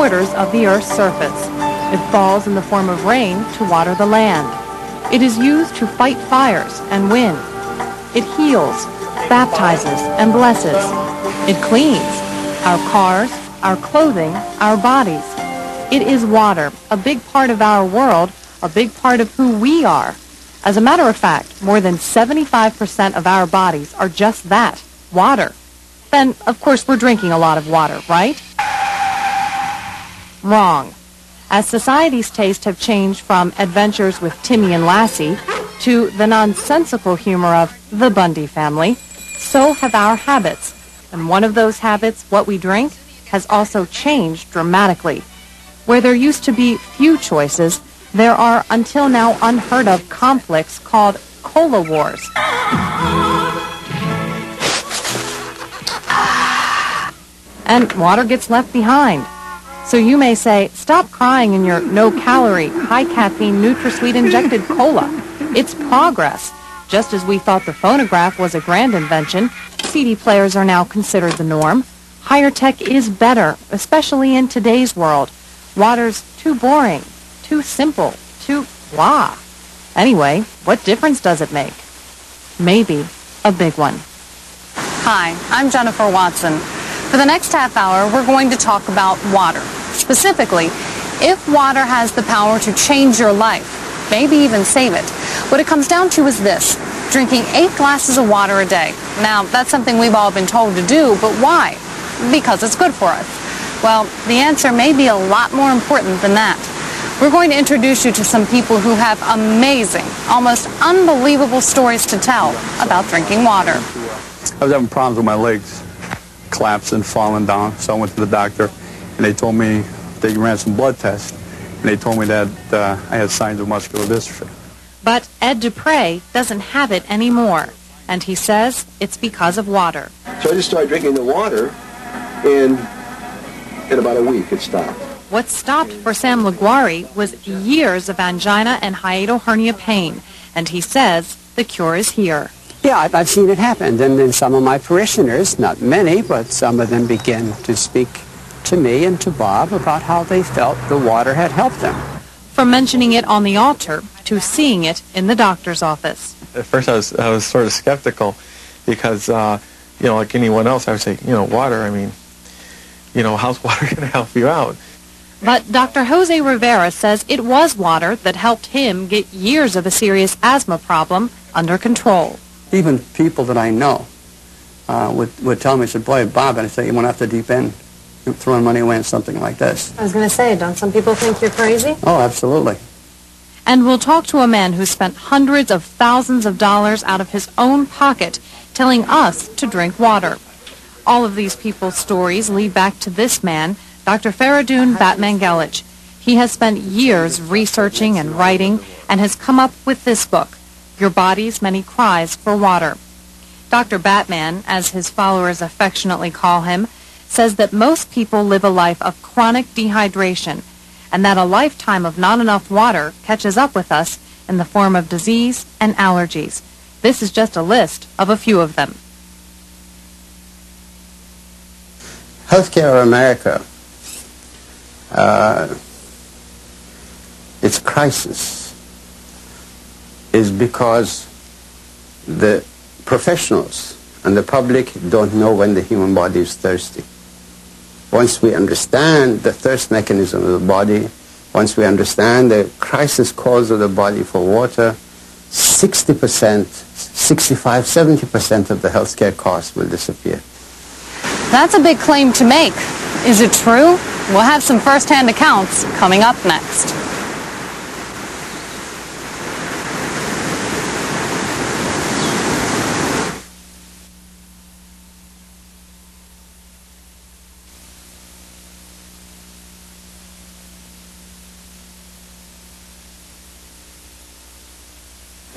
3/4 of the Earth's surface. It falls in the form of rain to water the land. It is used to fight fires and win. It heals, baptizes, and blesses. It cleans our cars, our clothing, our bodies. It is water, a big part of our world, a big part of who we are. As a matter of fact, more than 75% of our bodies are just that, water. Then, of course, we're drinking a lot of water, right? Wrong. As society's tastes have changed from adventures with Timmy and Lassie to the nonsensical humor of the Bundy family, so have our habits. And one of those habits, what we drink, has also changed dramatically. Where there used to be few choices, there are until now unheard of conflicts called cola wars. And water gets left behind. So you may say, stop crying in your no-calorie, high-caffeine, NutraSweet injected cola. It's progress. Just as we thought the phonograph was a grand invention, CD players are now considered the norm. Higher tech is better, especially in today's world. Water's too boring, too simple, too blah. Anyway, what difference does it make? Maybe a big one. Hi, I'm Jennifer Watson. For the next half hour, we're going to talk about water. Specifically, if water has the power to change your life, maybe even save it. What it comes down to is this: drinking 8 glasses of water a day. Now, that's something we've all been told to do, but why? Because it's good for us. Well, the answer may be a lot more important than that. We're going to introduce you to some people who have amazing, almost unbelievable stories to tell about drinking water. I was having problems with my legs, collapsing, falling down, so I went to the doctor, and they told me they ran some blood tests, and they told me that I had signs of muscular dystrophy. But Ed Dupre doesn't have it anymore, and he says it's because of water. So I just started drinking the water, and in about a week it stopped. What stopped for Sam LaGuarrie was years of angina and hiatal hernia pain, and he says the cure is here. Yeah, I've seen it happen, and then some of my parishioners, not many, but some of them began to speak to me and to Bob about how they felt the water had helped them. From mentioning it on the altar to seeing it in the doctor's office. At first I was sort of skeptical because, like anyone else, I would say, water, I mean, how's water going to help you out? But Dr. Jose Rivera says it was water that helped him get years of a serious asthma problem under control. Even people that I know would tell me, said, boy, Bob, and I say, you went off the deep end, you're throwing money away on something like this. I was going to say, don't some people think you're crazy? Oh, absolutely. And we'll talk to a man who spent hundreds of thousands of dollars out of his own pocket telling us to drink water. All of these people's stories lead back to this man, Dr. Faridun Batmanghelidj. He has spent years researching and writing and has come up with this book, Your Body's Many Cries for Water. Dr. Batman, as his followers affectionately call him, says that most people live a life of chronic dehydration and that a lifetime of not enough water catches up with us in the form of disease and allergies. This is just a list of a few of them. Healthcare in America, its crisis is because the professionals and the public don't know when the human body is thirsty. Once we understand the thirst mechanism of the body, once we understand the crisis cause of the body for water, 60%, 65, 70% of the healthcare costs will disappear. That's a big claim to make. Is it true? We'll have some first-hand accounts coming up next.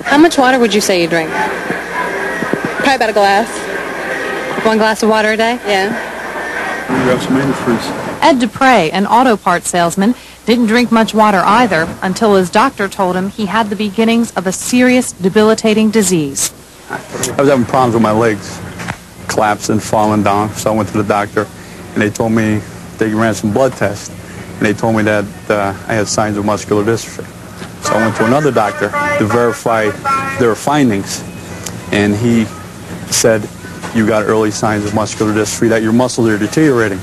How much water would you say you drink? Probably about a glass. 1 glass of water a day? Yeah. You have some antifreeze. Ed Dupre, an auto parts salesman, didn't drink much water either until his doctor told him he had the beginnings of a serious, debilitating disease. I was having problems with my legs, collapsing, falling down, so I went to the doctor, and they told me they ran some blood tests, and they told me that I had signs of muscular dystrophy. So I went to another doctor to verify their findings, and he said, you got early signs of muscular dystrophy, that your muscles are deteriorating.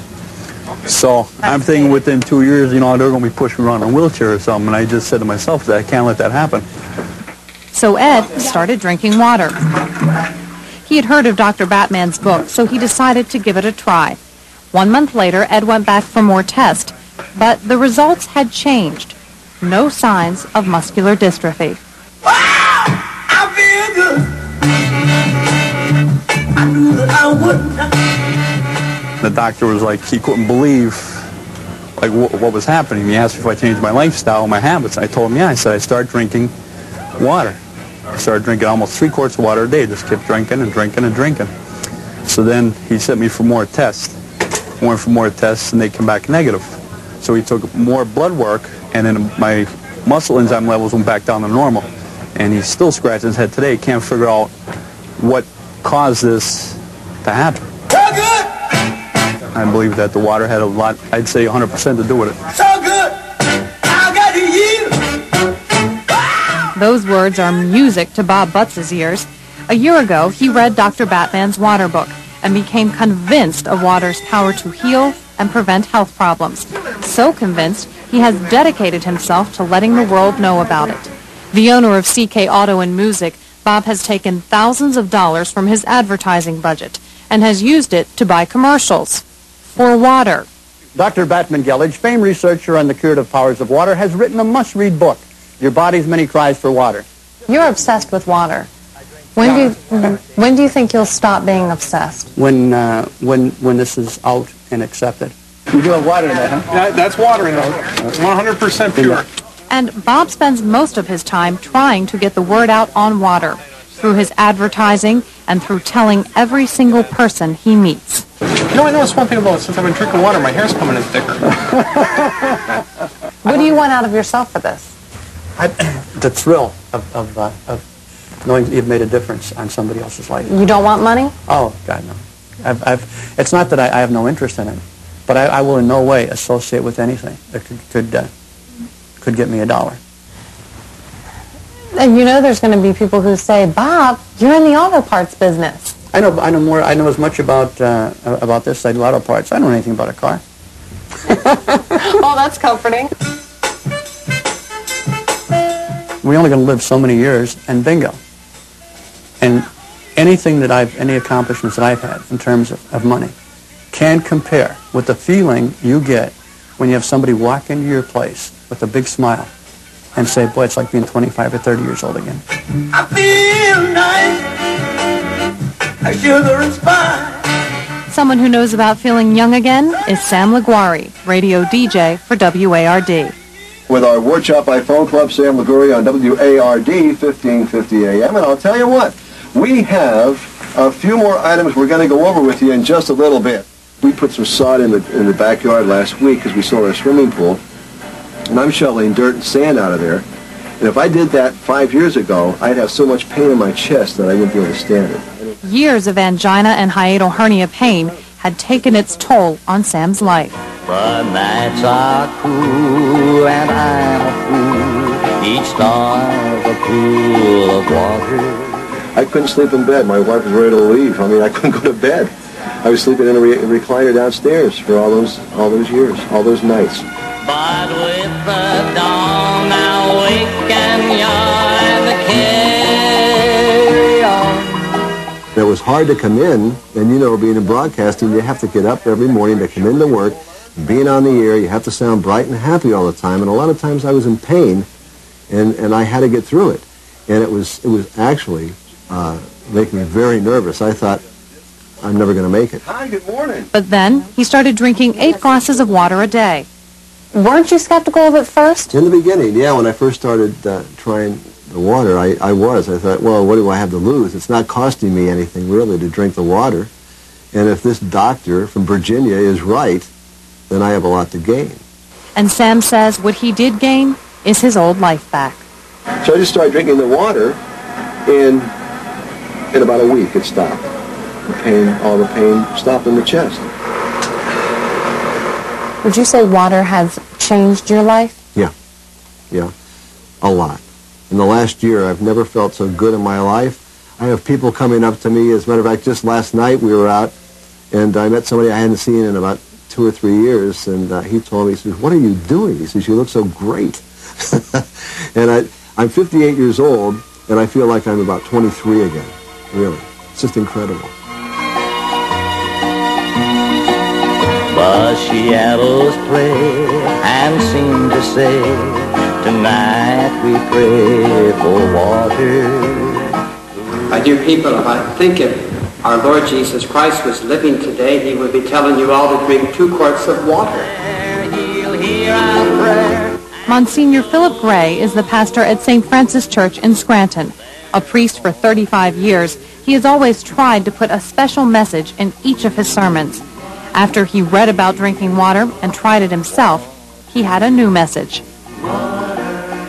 So I'm thinking within 2 years, you know, they're going to be pushing me around in a wheelchair or something, and I just said to myself that I can't let that happen. So Ed started drinking water. He had heard of Dr. Batman's book, so he decided to give it a try. 1 month later, Ed went back for more tests, but the results had changed. No signs of muscular dystrophy. Wow! I feel good. I knew that I wouldn't. The doctor was like, he couldn't believe like what was happening. He asked me if I changed my lifestyle, my habits. I told him, yeah. I said, I started drinking water. I started drinking almost 3 quarts of water a day. Just kept drinking and drinking and drinking. So then he sent me for more tests. Went for more tests, and they came back negative. So he took more blood work, and then my muscle enzyme levels went back down to normal. And he's still scratching his head today. He can't figure out what caused this to happen. So good! I believe that the water had a lot, I'd say 100% to do with it. So good! I got to you! Those words are music to Bob Butts' ears. A year ago, he read Dr. Batman's water book and became convinced of water's power to heal and prevent health problems. So convinced, he has dedicated himself to letting the world know about it. The owner of CK Auto and Music, Bob has taken thousands of dollars from his advertising budget and has used it to buy commercials for water. Dr. Batman Gellage, famed researcher on the curative powers of water, has written a must-read book, Your Body's Many Cries for Water. You're obsessed with water. When do you think you'll stop being obsessed? When this is out and accepted. You do have water in that, huh? Yeah, that's water in there. 100% pure. And Bob spends most of his time trying to get the word out on water through his advertising and through telling every single person he meets. You know, I noticed one thing about it. Since I've been drinking water, my hair's coming in thicker. What do you want out of yourself for this? The thrill of knowing you've made a difference on somebody else's life. You don't want money? Oh, God, no. It's not that I have no interest in it, but I will in no way associate with anything that could get me $1. And you know there's going to be people who say, Bob, you're in the auto parts business. I know as much about this as I do auto parts. I don't know anything about a car. Oh, that's comforting. We're only going to live so many years, and bingo. And anything that any accomplishments that I've had in terms of money can compare with the feeling you get when you have somebody walk into your place with a big smile and say, boy, it's like being 25 or 30 years old again. I feel nice. Like sugar and spice. Someone who knows about feeling young again is Sam Liguori, radio DJ for WARD. With our Ward Shop by Phone Club, Sam Liguori on WARD 1550 AM. And I'll tell you what, we have a few more items we're going to go over with you in just a little bit. We put some sod in the backyard last week because we sold our swimming pool. And I'm shoveling dirt and sand out of there. And if I did that 5 years ago, I'd have so much pain in my chest that I wouldn't be able to stand it. Years of angina and hiatal hernia pain had taken its toll on Sam's life. But nights are cool and I'm a fool. Each star's a pool of water. I couldn't sleep in bed. My wife was ready to leave. I mean, I couldn't go to bed. I was sleeping in a recliner downstairs for all those years, all those nights. But with the dawn, I'll wake and yawn and carry on. It was hard to come in, and you know, being in broadcasting, you have to get up every morning to come into work. Being on the air, you have to sound bright and happy all the time, and a lot of times I was in pain, and I had to get through it. And it was actually making me very nervous. I thought, I'm never going to make it. Hi, good morning. But then he started drinking 8 glasses of water a day. Weren't you skeptical of it first? In the beginning, yeah, when I first started trying the water, I thought, well, what do I have to lose? It's not costing me anything, really, to drink the water. And if this doctor from Virginia is right, then I have a lot to gain. And Sam says what he did gain is his old life back. So I just started drinking the water, and in about a week it stopped. All the pain stopped in the chest. Would you say water has changed your life? Yeah, a lot. In the last year, I've never felt so good in my life. I have people coming up to me. As a matter of fact, just last night we were out, and I met somebody I hadn't seen in about 2 or 3 years, and he told me, he says, "What are you doing?" He says, "You look so great." And I'm 58 years old, and I feel like I'm about 23 again, really. It's just incredible. But Seattle's play and seem to say, tonight we pray for water. My dear people, if I think if our Lord Jesus Christ was living today, he would be telling you all to drink 2 quarts of water. He'll hear our prayer. Monsignor Philip Gray is the pastor at St. Francis Church in Scranton. A priest for 35 years, he has always tried to put a special message in each of his sermons. After he read about drinking water and tried it himself, he had a new message.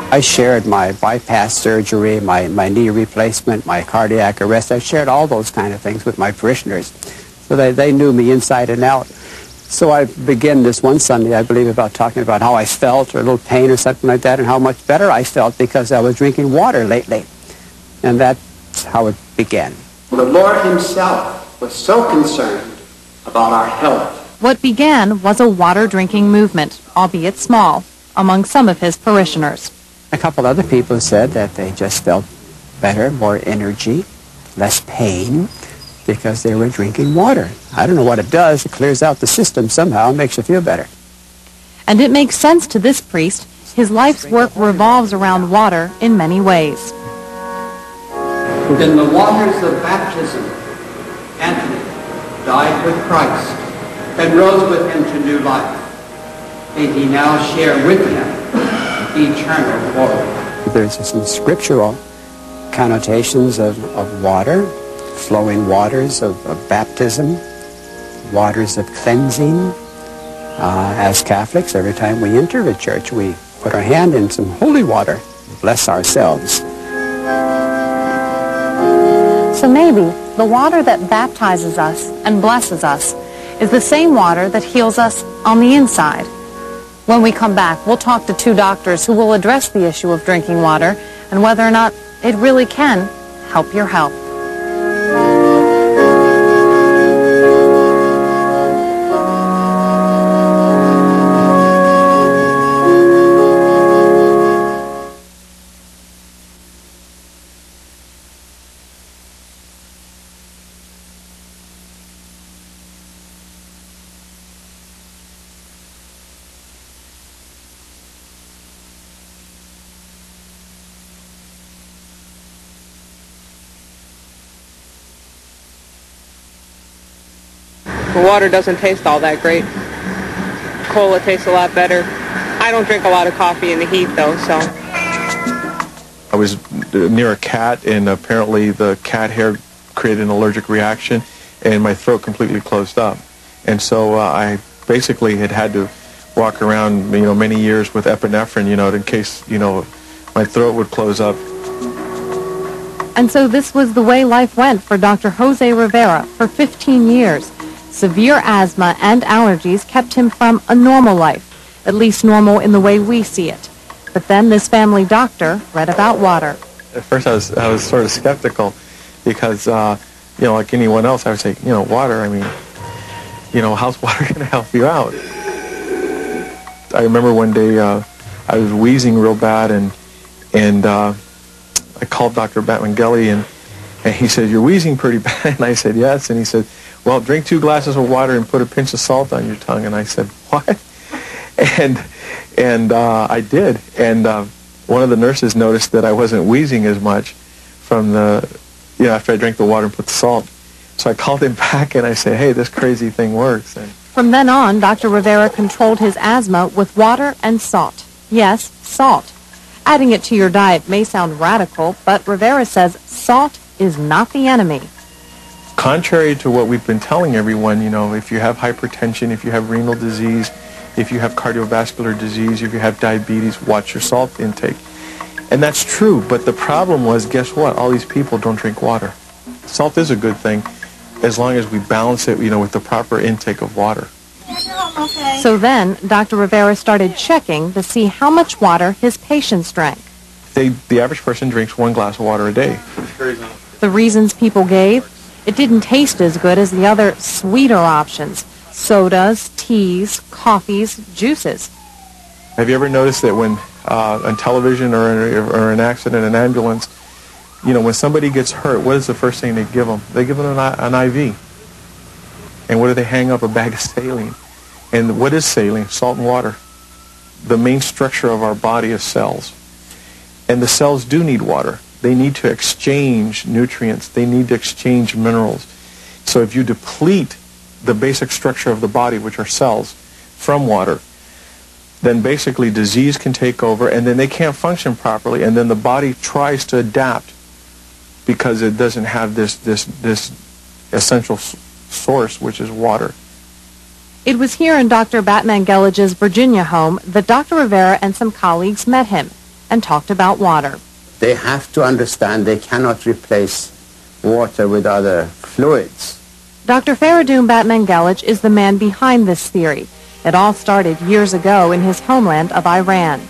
I shared my bypass surgery, my knee replacement, my cardiac arrest. I shared all those kind of things with my parishioners so that they knew me inside and out. So I began this one Sunday, I believe, about talking about how I felt or a little pain or something like that and how much better I felt because I was drinking water lately. And that's how it began. The Lord himself was so concerned about our health. What began was a water drinking movement, albeit small, among some of his parishioners. A couple other people said that they just felt better, more energy, less pain, because they were drinking water. I don't know what it does. It clears out the system somehow and makes you feel better. And it makes sense to this priest. His life's work revolves around water in many ways. In the waters of baptism, Anthony died with Christ and rose with him to new life. May he now share with him eternal glory. There's some scriptural connotations of water, flowing waters of baptism, waters of cleansing. As Catholics, every time we enter a church, we put our hand in some holy water, bless ourselves. So maybe the water that baptizes us and blesses us is the same water that heals us on the inside. When we come back, we'll talk to 2 doctors who will address the issue of drinking water and whether or not it really can help your health. The water doesn't taste all that great. Cola tastes a lot better. I don't drink a lot of coffee in the heat, though, so. I was near a cat, and apparently the cat hair created an allergic reaction, and my throat completely closed up. And so I basically had to walk around, many years with epinephrine, in case, my throat would close up. And so this was the way life went for Dr. Jose Rivera for 15 years. Severe asthma and allergies kept him from a normal life, at least normal in the way we see it. But then this family doctor read about water. At first I was sort of skeptical because, like anyone else, I would say, water, how's water going to help you out? I remember one day I was wheezing real bad, and I called Dr. Batmangeli, and he said, "You're wheezing pretty bad." And I said, "Yes." And he said, "Well, drink 2 glasses of water and put a pinch of salt on your tongue." And I said, "What?" And I did. And one of the nurses noticed that I wasn't wheezing as much from after I drank the water and put the salt. So I called him back and I said, "Hey, this crazy thing works." And from then on, Dr. Rivera controlled his asthma with water and salt. Yes, salt. Adding it to your diet may sound radical, but Rivera says salt is not the enemy. Contrary to what we've been telling everyone, if you have hypertension, if you have renal disease, if you have cardiovascular disease, if you have diabetes, watch your salt intake. And that's true, but the problem was, guess what? All these people don't drink water. Salt is a good thing as long as we balance it, with the proper intake of water. So then, Dr. Rivera started checking to see how much water his patients drank. The average person drinks 1 glass of water a day. The reasons people gave? It didn't taste as good as the other sweeter options. Sodas, teas, coffees, juices. Have you ever noticed that when on television or an accident, an ambulance, you know, when somebody gets hurt, what is the first thing they give them? They give them an IV. And what do they hang up? A bag of saline. And what is saline? Salt and water. The main structure of our body is cells. And the cells do need water. They need to exchange nutrients. They need to exchange minerals. So if you deplete the basic structure of the body, which are cells, from water, then basically disease can take over, and then they can't function properly, and then the body tries to adapt because it doesn't have this essential source, which is water. It was here in Dr. Batmangelich's Virginia home that Dr. Rivera and some colleagues met him and talked about water. They have to understand they cannot replace water with other fluids. Dr. Faradoon Batmangelich is the man behind this theory. It all started years ago in his homeland of Iran.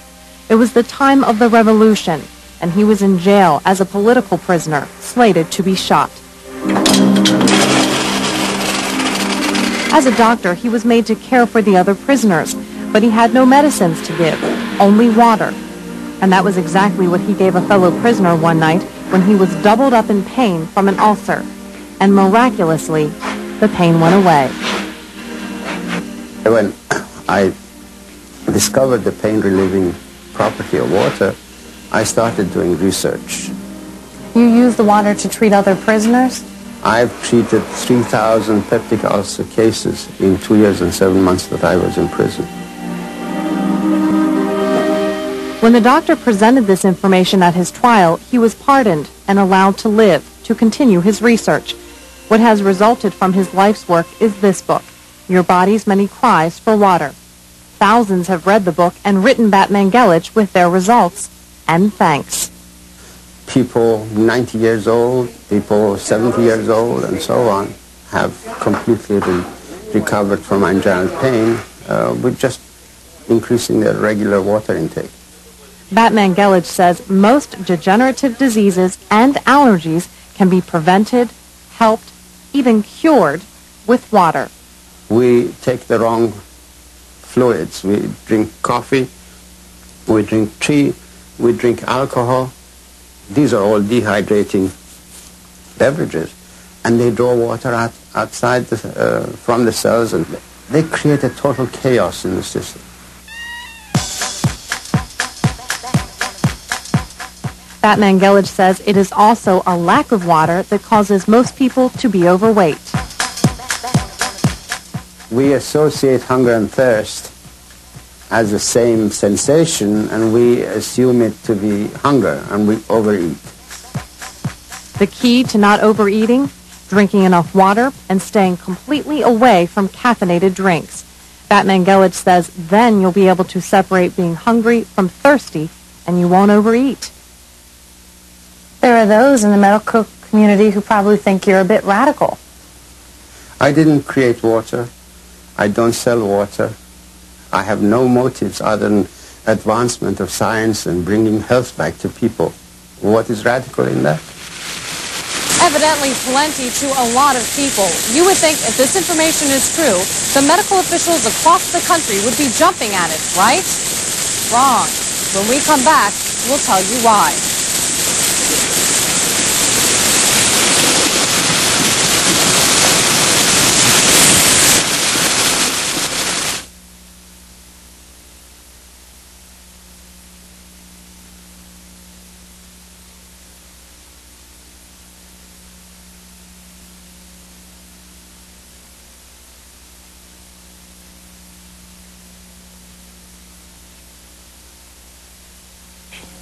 It was the time of the revolution, and he was in jail as a political prisoner, slated to be shot. As a doctor, he was made to care for the other prisoners, but he had no medicines to give, only water. And that was exactly what he gave a fellow prisoner one night when he was doubled up in pain from an ulcer. And miraculously, the pain went away. When I discovered the pain-relieving property of water, I started doing research. You use the water to treat other prisoners? I've treated 3,000 peptic ulcer cases in 2 years and 7 months that I was in prison. When the doctor presented this information at his trial, he was pardoned and allowed to live, to continue his research. What has resulted from his life's work is this book, Your Body's Many Cries for Water. Thousands have read the book and written Batmangelich with their results and thanks. People 90 years old, people 70 years old, and so on, have completely recovered from angina pain with just increasing their regular water intake. Batmangelich says most degenerative diseases and allergies can be prevented, helped, even cured with water. We take the wrong fluids. We drink coffee, we drink tea, we drink alcohol. These are all dehydrating beverages, and they draw water outside from the cells, and they create a total chaos in the system. Batmangelich says it is also a lack of water that causes most people to be overweight. We associate hunger and thirst as the same sensation, and we assume it to be hunger, and we overeat. The key to not overeating? Drinking enough water and staying completely away from caffeinated drinks. Batmangelich says then you'll be able to separate being hungry from thirsty, and you won't overeat. There are those in the medical community who probably think you're a bit radical. I didn't create water. I don't sell water. I have no motives other than advancement of science and bringing health back to people. What is radical in that? Evidently plenty to a lot of people. You would think if this information is true, the medical officials across the country would be jumping at it, right? Wrong. When we come back, we'll tell you why.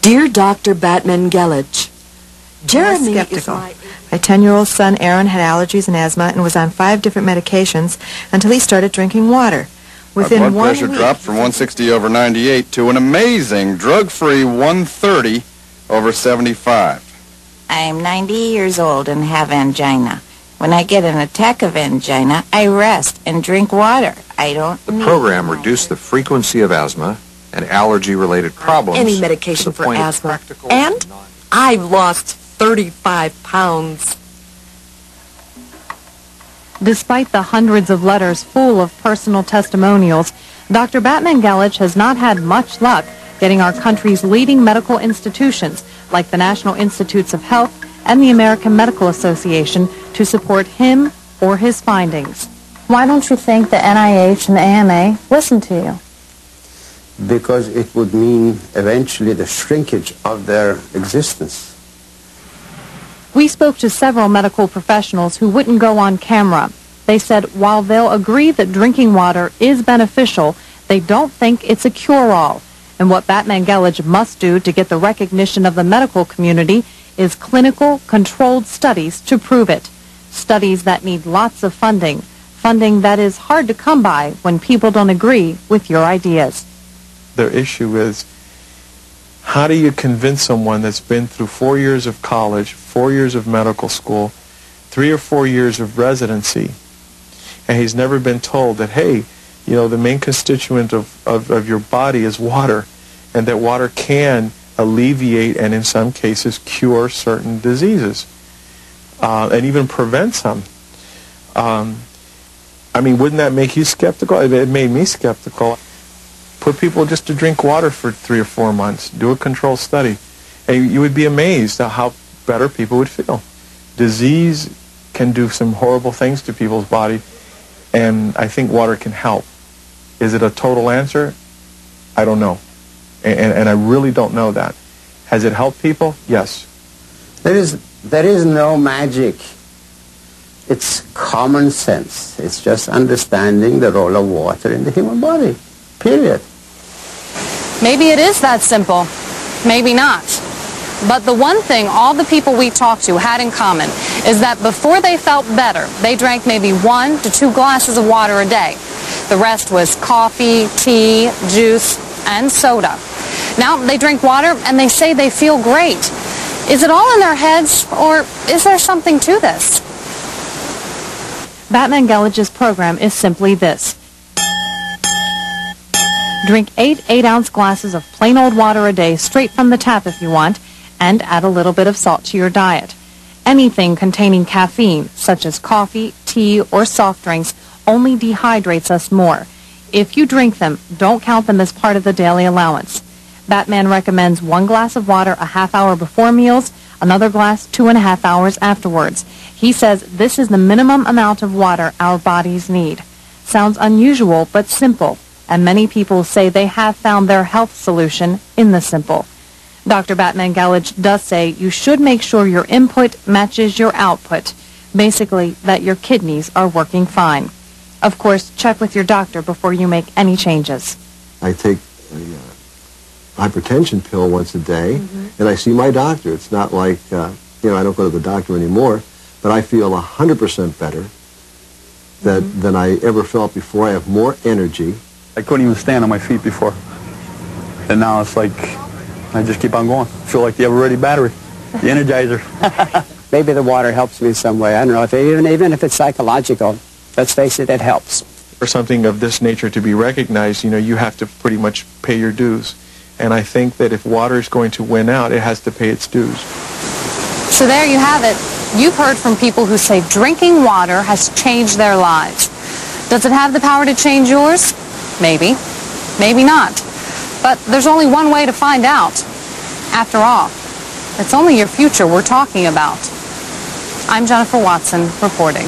Dear Dr. Batmangelich, Jeremy skeptical. My 10-year-old son Aaron had allergies and asthma and was on 5 different medications until he started drinking water. Within Our blood 1 pressure week, dropped from 160/98 to an amazing drug-free 130/75. I'm 90 years old and have angina. When I get an attack of angina, I rest and drink water. I don't The program reduced the frequency of asthma and allergy-related problems. Any medication for asthma. And I've lost 35 pounds. Despite the hundreds of letters full of personal testimonials, Dr. Batman Galich has not had much luck getting our country's leading medical institutions, like the National Institutes of Health and the American Medical Association, to support him or his findings. Why don't you think the NIH and the AMA listen to you? Because it would mean eventually the shrinkage of their existence. We spoke to several medical professionals who wouldn't go on camera. They said while they'll agree that drinking water is beneficial, they don't think it's a cure-all. And what Batman Galich must do to get the recognition of the medical community is clinical, controlled studies to prove it. Studies that need lots of funding. Funding that is hard to come by when people don't agree with your ideas. Their issue is, how do you convince someone that's been through 4 years of college, 4 years of medical school, 3 or 4 years of residency, and he's never been told that, hey, you know, the main constituent of your body is water, and that water can alleviate and in some cases cure certain diseases, and even prevent some. I mean, wouldn't that make you skeptical? It made me skeptical. Put people just to drink water for 3 or 4 months. Do a controlled study. And you would be amazed at how better people would feel. Disease can do some horrible things to people's body, and I think water can help. Is it a total answer? I don't know. And I really don't know that. Has it helped people? Yes. There is no magic. It's common sense. It's just understanding the role of water in the human body. Period. Maybe it is that simple. Maybe not. But the one thing all the people we talked to had in common is that before they felt better, they drank maybe 1 to 2 glasses of water a day. The rest was coffee, tea, juice, and soda. Now they drink water and they say they feel great. Is it all in their heads, or is there something to this? Batman Galich's program is simply this. Drink 8 8-ounce glasses of plain old water a day straight from the tap if you want, and add a little bit of salt to your diet. Anything containing caffeine, such as coffee, tea, or soft drinks, only dehydrates us more. If you drink them, don't count them as part of the daily allowance. Batman recommends 1 glass of water a half hour before meals, another glass 2.5 hours afterwards. He says this is the minimum amount of water our bodies need. Sounds unusual, but simple, and many people say they have found their health solution in the simple. Dr. Batman Galich does say you should make sure your input matches your output, basically that your kidneys are working fine. Of course, check with your doctor before you make any changes. I take a hypertension pill once a day, and I see my doctor. It's not like, I don't go to the doctor anymore, but I feel 100% better than I ever felt before. I have more energy. I couldn't even stand on my feet before. And now it's like, I just keep on going. I feel like the ever-ready battery, the Energizer. Maybe the water helps me in some way. I don't know, even if it's psychological. Let's face it, it helps. For something of this nature to be recognized, you have to pretty much pay your dues. And I think that if water is going to win out, it has to pay its dues. So there you have it. You've heard from people who say drinking water has changed their lives. Does it have the power to change yours? Maybe. Maybe not. But there's only one way to find out. After all, it's only your future we're talking about. I'm Jennifer Watson, reporting.